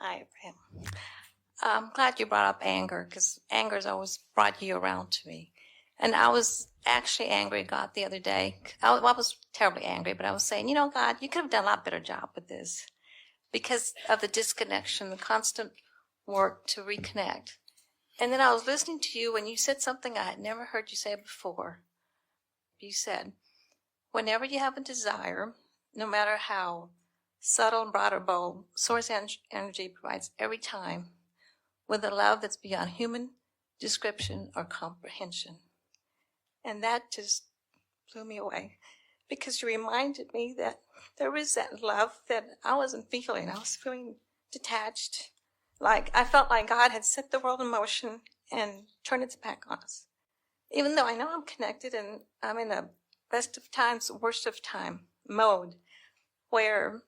Hi, Abraham. I'm glad you brought up anger, because anger has always brought you around to me. And I was actually angry at God the other day. I was terribly angry, but I was saying, God, you could have done a lot better job with this because of the disconnection, the constant work to reconnect. And then I was listening to you when you said something I had never heard you say before. You said, whenever you have a desire, no matter how subtle, broad, or bold, source energy provides every time with a love that's beyond human description or comprehension. And that just blew me away, because you reminded me that there is that love that I wasn't feeling. I was feeling detached. Like I felt like God had set the world in motion and turned its back on us. Even though I know I'm connected and I'm in a best of times, worst of time mode where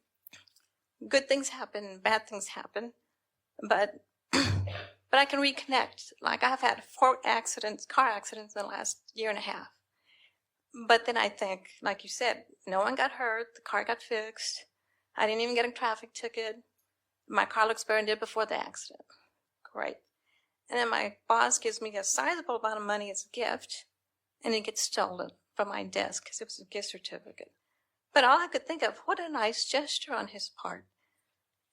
good things happen, bad things happen, but I can reconnect. Like I've had 4 car accidents in the last year and a half. But then I think, like you said, no one got hurt. The car got fixed. I didn't even get a traffic ticket. My car looks better than it did before the accident. Great. And then my boss gives me a sizable amount of money as a gift, and it gets stolen from my desk because it was a gift certificate. But all I could think of, what a nice gesture on his part.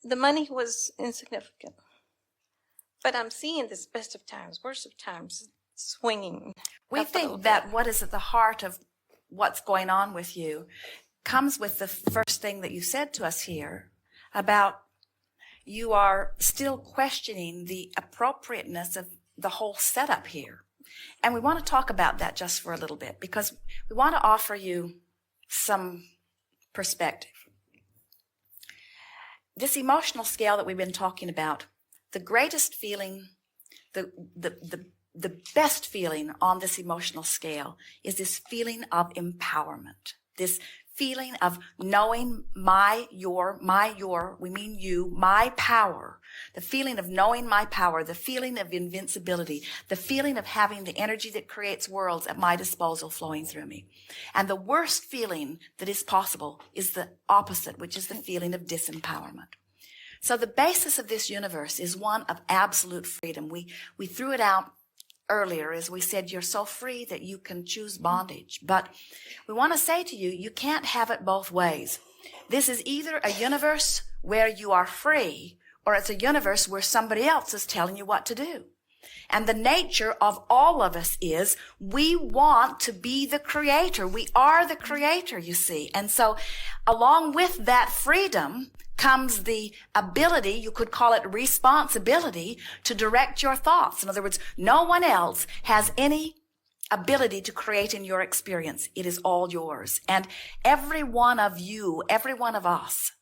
The money was insignificant. But I'm seeing this best of times, worst of times, swinging. We think that what is at the heart of what's going on with you comes with the first thing that you said to us here about you are still questioning the appropriateness of the whole setup here. And we want to talk about that just for a little bit, because we want to offer you some perspective. This emotional scale that we've been talking about, the greatest feeling, the best feeling on this emotional scale is this feeling of empowerment, this feeling of knowing my power, the feeling of knowing my power, the feeling of invincibility, the feeling of having the energy that creates worlds at my disposal flowing through me. And the worst feeling that is possible is the opposite, which is the feeling of disempowerment. So the basis of this universe is one of absolute freedom. We threw it out earlier as we said, you're so free that you can choose bondage. But we want to say to you, you can't have it both ways. This is either a universe where you are free, or it's a universe where somebody else is telling you what to do. And the nature of all of us is we want to be the creator. We are the creator, you see. And so along with that freedom comes the ability, you could call it responsibility, to direct your thoughts. In other words, no one else has any ability to create in your experience. It is all yours. And every one of you, every one of us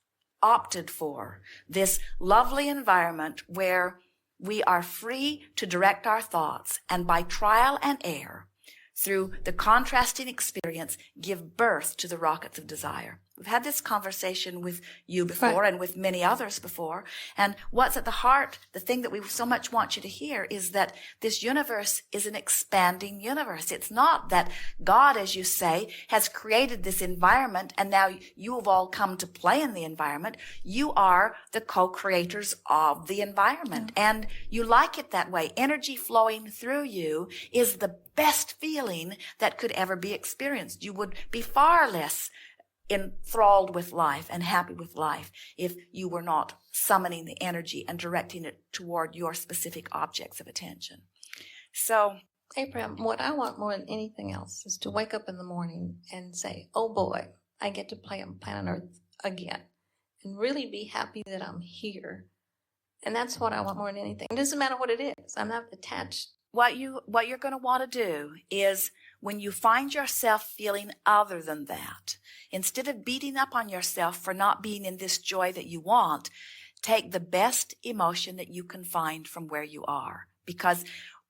opted for this lovely environment where we are free to direct our thoughts, and by trial and error, through the contrasting experience, give birth to the rockets of desire. We've had this conversation with you before, right, and with many others before. And what's at the heart, the thing that we so much want you to hear, is that this universe is an expanding universe. It's not that God, as you say, has created this environment and now you have all come to play in the environment. You are the co-creators of the environment, and you like it that way. Energy flowing through you is the best feeling that could ever be experienced. You would be far less enthralled with life and happy with life if you were not summoning the energy and directing it toward your specific objects of attention. So, Abraham, what I want more than anything else is to wake up in the morning and say, oh boy, I get to play on planet Earth again, and really be happy that I'm here. And that's what I want more than anything. It doesn't matter what it is. I'm not attached. What you're going to want to do is, when you find yourself feeling other than that, instead of beating up on yourself for not being in this joy that you want, take the best emotion that you can find from where you are. Because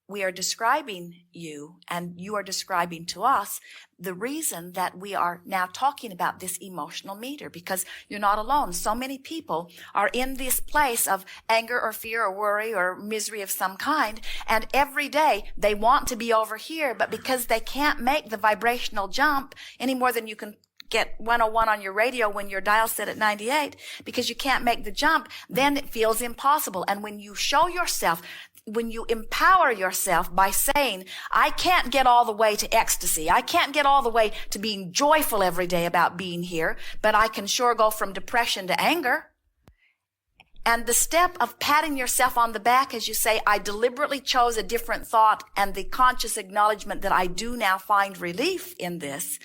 we are describing you, and you are describing to us the reason that we are now talking about this emotional meter, because you're not alone. So many people are in this place of anger or fear or worry or misery of some kind, and every day they want to be over here, but because they can't make the vibrational jump any more than you can get 101 on your radio when your dial's set at 98 because you can't make the jump, then it feels impossible. And when you show yourself, when you empower yourself by saying, I can't get all the way to ecstasy. I can't get all the way to being joyful every day about being here, but I can sure go from depression to anger. And the step of patting yourself on the back as you say, I deliberately chose a different thought, and the conscious acknowledgement that I do now find relief in this,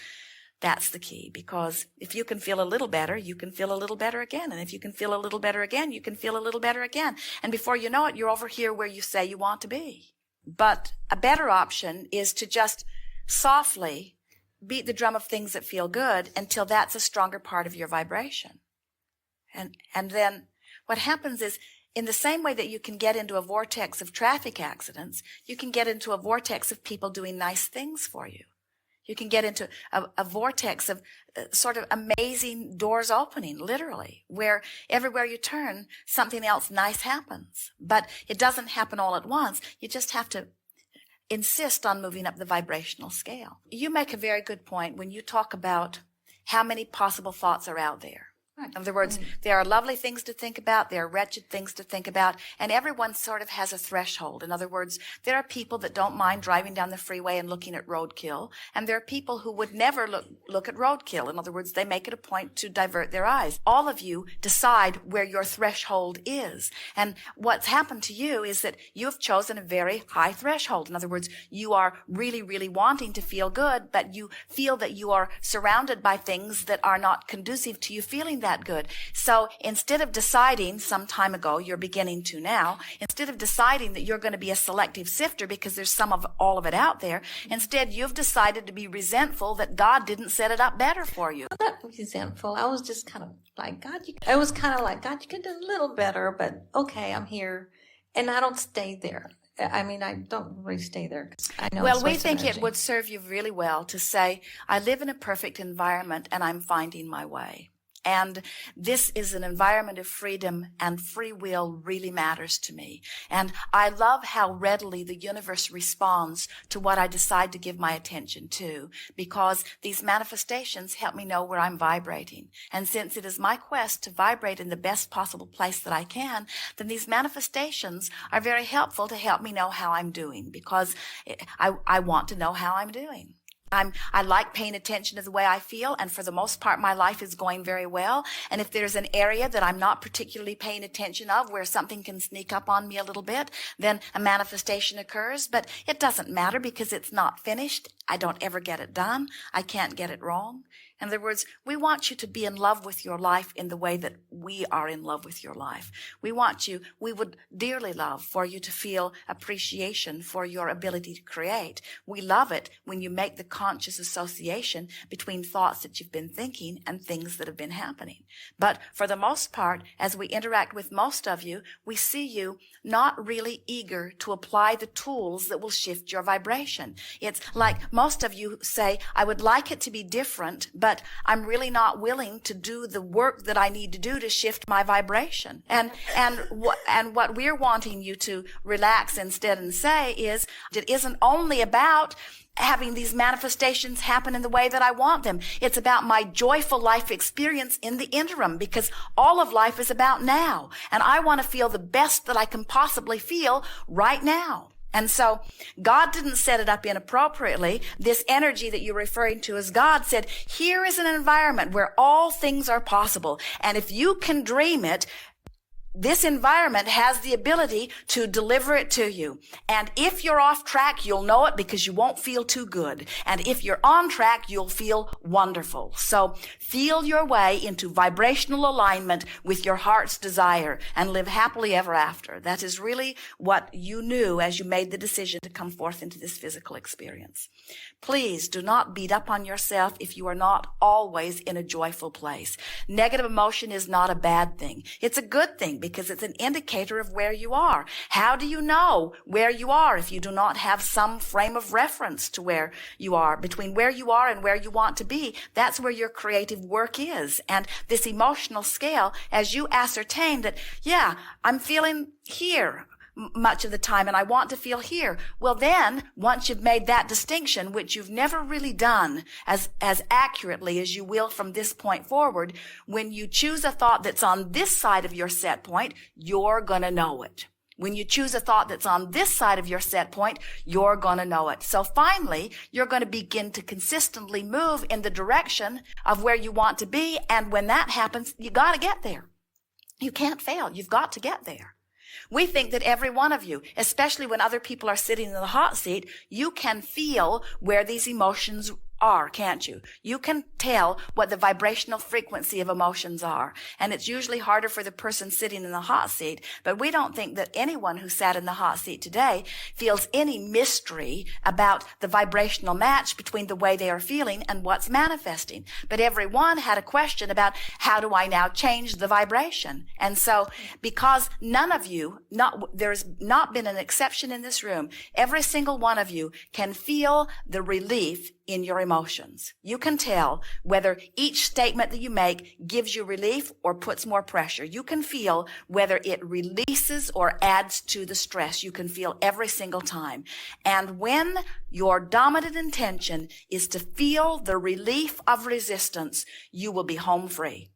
that's the key. Because if you can feel a little better, you can feel a little better again. And if you can feel a little better again, you can feel a little better again. And before you know it, you're over here where you say you want to be. But a better option is to just softly beat the drum of things that feel good until that's a stronger part of your vibration. And then what happens is, in the same way that you can get into a vortex of traffic accidents, you can get into a vortex of people doing nice things for you. You can get into a vortex of sort of amazing doors opening, literally, where everywhere you turn, something else nice happens. But it doesn't happen all at once. You just have to insist on moving up the vibrational scale. You make a very good point when you talk about how many possible thoughts are out there. In other words, there are lovely things to think about, there are wretched things to think about, and everyone sort of has a threshold. In other words, there are people that don't mind driving down the freeway and looking at roadkill, and there are people who would never look at roadkill. In other words, they make it a point to divert their eyes. All of you decide where your threshold is. And what's happened to you is that you have chosen a very high threshold. In other words, you are really, really wanting to feel good, but you feel that you are surrounded by things that are not conducive to you feeling that good. So instead of deciding some time ago, you're beginning to now, instead of deciding that you're going to be a selective sifter because there's some of all of it out there, instead you've decided to be resentful that God didn't set it up better for you. I'm not resentful. I was just kind of like, God, I was kind of like, God, you could do a little better, but okay, I'm here. And I don't stay there. I mean, I don't really stay there because I know. Well, we think it would serve you really well to say, I live in a perfect environment and I'm finding my way. And this is an environment of freedom, and free will really matters to me. And I love how readily the universe responds to what I decide to give my attention to, because these manifestations help me know where I'm vibrating. And since it is my quest to vibrate in the best possible place that I can, then these manifestations are very helpful to help me know how I'm doing, because I want to know how I'm doing. I like paying attention to the way I feel, and for the most part, my life is going very well. And if there's an area that I'm not particularly paying attention of, where something can sneak up on me a little bit, then a manifestation occurs. But it doesn't matter because it's not finished. I don't ever get it done. I can't get it wrong. In other words, we want you to be in love with your life in the way that we are in love with your life. We would dearly love for you to feel appreciation for your ability to create. We love it when you make the conscious association between thoughts that you've been thinking and things that have been happening. But for the most part, as we interact with most of you, we see you not really eager to apply the tools that will shift your vibration. It's like most of you say, I would like it to be different, but I'm really not willing to do the work that I need to do to shift my vibration. And what we're wanting you to relax instead and say is, it isn't only about having these manifestations happen in the way that I want them. It's about my joyful life experience in the interim, because all of life is about now. And I want to feel the best that I can possibly feel right now. And so God didn't set it up inappropriately. This energy that you're referring to as God said, here is an environment where all things are possible. And if you can dream it, this environment has the ability to deliver it to you. And if you're off track, you'll know it because you won't feel too good. And if you're on track, you'll feel wonderful. So feel your way into vibrational alignment with your heart's desire and live happily ever after. That is really what you knew as you made the decision to come forth into this physical experience. Please do not beat up on yourself if you are not always in a joyful place. Negative emotion is not a bad thing. It's a good thing because it's an indicator of where you are. How do you know where you are if you do not have some frame of reference to where you are? Between where you are and where you want to be, that's where your creative work is. And this emotional scale, as you ascertain that, yeah, I'm feeling here, much of the time, and I want to feel here. Well, then, once you've made that distinction, which you've never really done as accurately as you will from this point forward, when you choose a thought that's on this side of your set point, you're going to know it. When you choose a thought that's on this side of your set point, you're going to know it. So finally, you're going to begin to consistently move in the direction of where you want to be. And when that happens, you got to get there. You can't fail. You've got to get there. We think that every one of you, especially when other people are sitting in the hot seat, you can feel where these emotions are, can't you? You can tell what the vibrational frequency of emotions are. And it's usually harder for the person sitting in the hot seat, but we don't think that anyone who sat in the hot seat today feels any mystery about the vibrational match between the way they are feeling and what's manifesting. But everyone had a question about, how do I now change the vibration? And so, because none of you, there's not been an exception in this room, every single one of you can feel the relief in your emotions. You can tell whether each statement that you make gives you relief or puts more pressure. You can feel whether it releases or adds to the stress. You can feel every single time. And when your dominant intention is to feel the relief of resistance, you will be home free.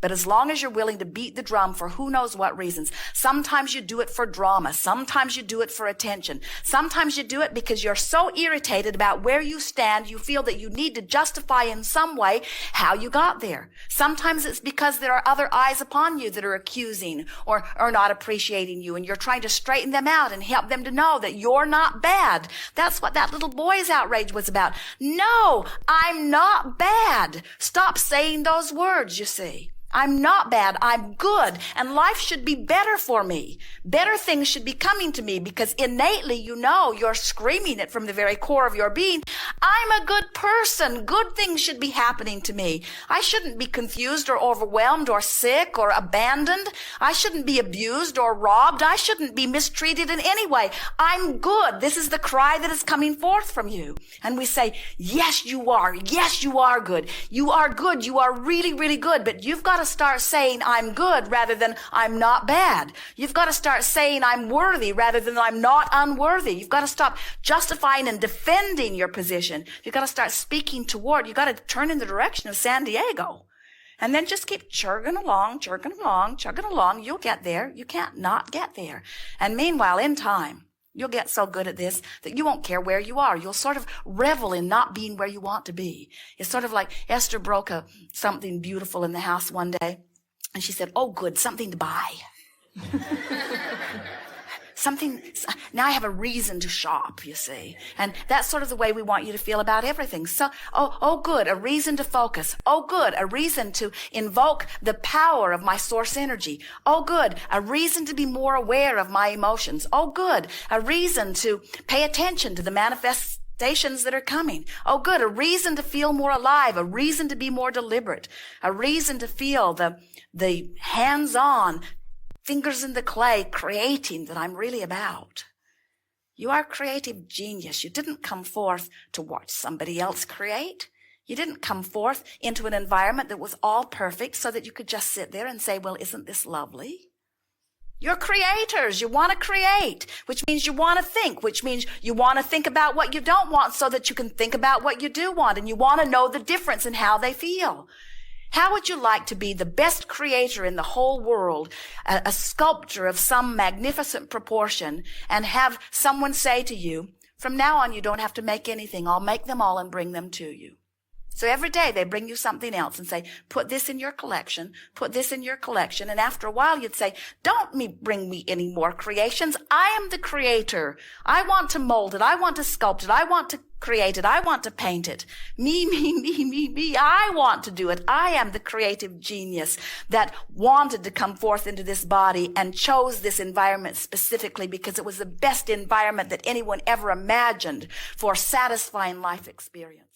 But as long as you're willing to beat the drum for who knows what reasons, sometimes you do it for drama, sometimes you do it for attention, sometimes you do it because you're so irritated about where you stand, you feel that you need to justify in some way how you got there. Sometimes it's because there are other eyes upon you that are accusing or not appreciating you, and you're trying to straighten them out and help them to know that you're not bad. That's what that little boy's outrage was about. No, I'm not bad. Stop saying those words, you see. I'm not bad. I'm good. And life should be better for me. Better things should be coming to me because innately, you know, you're screaming it from the very core of your being. I'm a good person. Good things should be happening to me. I shouldn't be confused or overwhelmed or sick or abandoned. I shouldn't be abused or robbed. I shouldn't be mistreated in any way. I'm good. This is the cry that is coming forth from you. And we say, yes, you are. Yes, you are good. You are good. You are really, really good. But you've got to start saying I'm good rather than I'm not bad. You've got to start saying I'm worthy rather than I'm not unworthy. You've got to stop justifying and defending your position. You've got to start speaking toward. You've got to turn in the direction of San Diego. And then just keep chugging along, chugging along, chugging along. You'll get there. You can't not get there. And meanwhile, in time, you'll get so good at this that you won't care where you are. You'll sort of revel in not being where you want to be. It's sort of like Esther broke something beautiful in the house one day, and she said, oh, good, something to buy. Now I have a reason to shop, you see. And that's sort of the way we want you to feel about everything. So, oh, good, a reason to focus. Oh, good, a reason to invoke the power of my source energy. Oh, good, a reason to be more aware of my emotions. Oh, good, a reason to pay attention to the manifestations that are coming. Oh, good, a reason to feel more alive, a reason to be more deliberate, a reason to feel the hands-on, fingers in the clay, creating that I'm really about. You are a creative genius. You didn't come forth to watch somebody else create. You didn't come forth into an environment that was all perfect so that you could just sit there and say, well, isn't this lovely? You're creators. You want to create, which means you want to think, which means you want to think about what you don't want so that you can think about what you do want, and you want to know the difference in how they feel. How would you like to be the best creator in the whole world, a sculptor of some magnificent proportion, and have someone say to you, from now on you don't have to make anything. I'll make them all and bring them to you. So every day they bring you something else and say, put this in your collection, put this in your collection. And after a while you'd say, don't bring me any more creations. I am the creator. I want to mold it. I want to sculpt it. I want to create it. I want to paint it. Me. I want to do it. I am the creative genius that wanted to come forth into this body and chose this environment specifically because it was the best environment that anyone ever imagined for satisfying life experience.